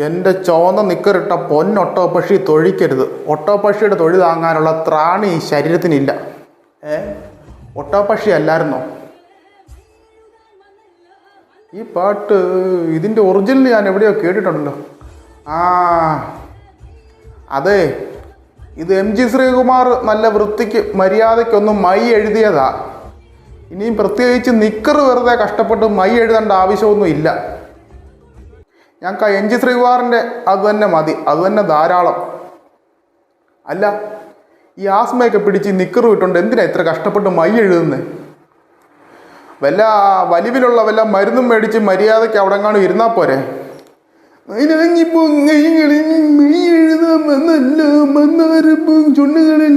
എൻ്റെ ചുവന്ന നിക്കറിട്ട പൊന്നൊട്ടോപ്പക്ഷി തൊഴിക്കരുത്. ഒട്ടോപ്പക്ഷിയുടെ തൊഴി താങ്ങാനുള്ള ത്രാണി ഈ ശരീരത്തിനില്ല. ഒട്ടോപ്പക്ഷി അല്ലായിരുന്നോ ഈ പാട്ട്? ഇതിൻ്റെ ഒറിജിനൽ ഞാൻ എവിടെയോ കേട്ടിട്ടുണ്ടല്ലോ. അതെ, ഇത് MG ശ്രീകുമാർ നല്ല വൃത്തിക്ക് മര്യാദയ്ക്കൊന്നും മൈ എഴുതിയതാ. ഇനിയും പ്രത്യേകിച്ച് നിക്കറ് വെറുതെ കഷ്ടപ്പെട്ട് മൈ എഴുതേണ്ട ആവശ്യമൊന്നും ഇല്ല. ഞങ്ങൾക്ക് MG ശ്രീകുമാറിൻ്റെ അത് തന്നെ മതി, അത് തന്നെ ധാരാളം. അല്ല, ഈ ആസ്മയൊക്കെ പിടിച്ച് നിക്കറ് വിട്ടുകൊണ്ട് എന്തിനാ ഇത്ര കഷ്ടപ്പെട്ട് മൈ എഴുതുന്നത്? വല്ല വലിവിലുള്ള വല്ല മരുന്നും മേടിച്ച് മര്യാദയ്ക്ക് അവിടെ കാണും ഇരുന്നാൽ പോരെ. ചുണ്ടുകളിൽ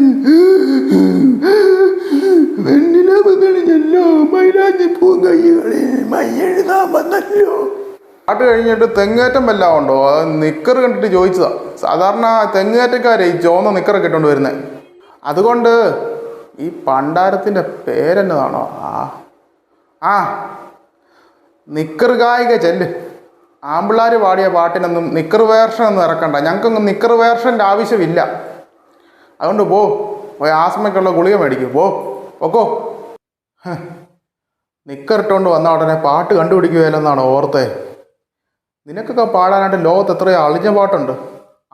പാട്ട് കഴിഞ്ഞിട്ട് തെങ്ങേറ്റം വല്ലതും ഉണ്ടോ? അത് നിക്കറ് കണ്ടിട്ട് ചോദിച്ചതാ. സാധാരണ തെങ്ങേറ്റക്കാരെ ഈ ചോന്ന നിക്കറൊക്കെ ഇട്ടുകൊണ്ട് വരുന്നത്. അതുകൊണ്ട് ഈ പണ്ടാരത്തിൻ്റെ പേരെന്നതാണോ? നിക്കറ് ഗായിക ചെല്ല്. ആമ്പിള്ളാർ പാടിയ പാട്ടിനൊന്നും നിക്കറ് വേർഷൻ ഒന്നും ഇറക്കണ്ട. ഞങ്ങൾക്കൊന്നും നിക്കറ് വേർഷൻ്റെ ആവശ്യമില്ല. അതുകൊണ്ട് പോയി ആസ്മയ്ക്കുള്ള ഗുളിക മേടിക്കും. ഓക്കോ. നിക്കറിട്ടുകൊണ്ട് വന്ന ഉടനെ പാട്ട് കണ്ടുപിടിക്കുകയില്ലെന്നാണ് ഓർത്തേ. നിനക്കൊക്കെ പാടാനായിട്ട് ലോകത്ത് എത്രയോ അളിഞ്ഞ പാട്ടുണ്ട്.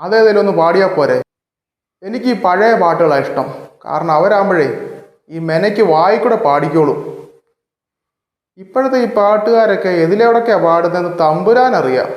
അതേതെങ്കിലും ഒന്ന് പാടിയാൽ പോരെ. എനിക്ക് ഈ പഴയ പാട്ടുകളാണ് ഇഷ്ടം. കാരണം അവരാകുമ്പോഴേ ഈ മെനയ്ക്ക് വായിക്കൂടെ പാടിക്കോളൂ. ഇപ്പോഴത്തെ ഈ പാട്ടുകാരൊക്കെ എതിലെവിടൊക്കെയാണ് പാടുന്നതെന്ന് തമ്പുരാനറിയാം.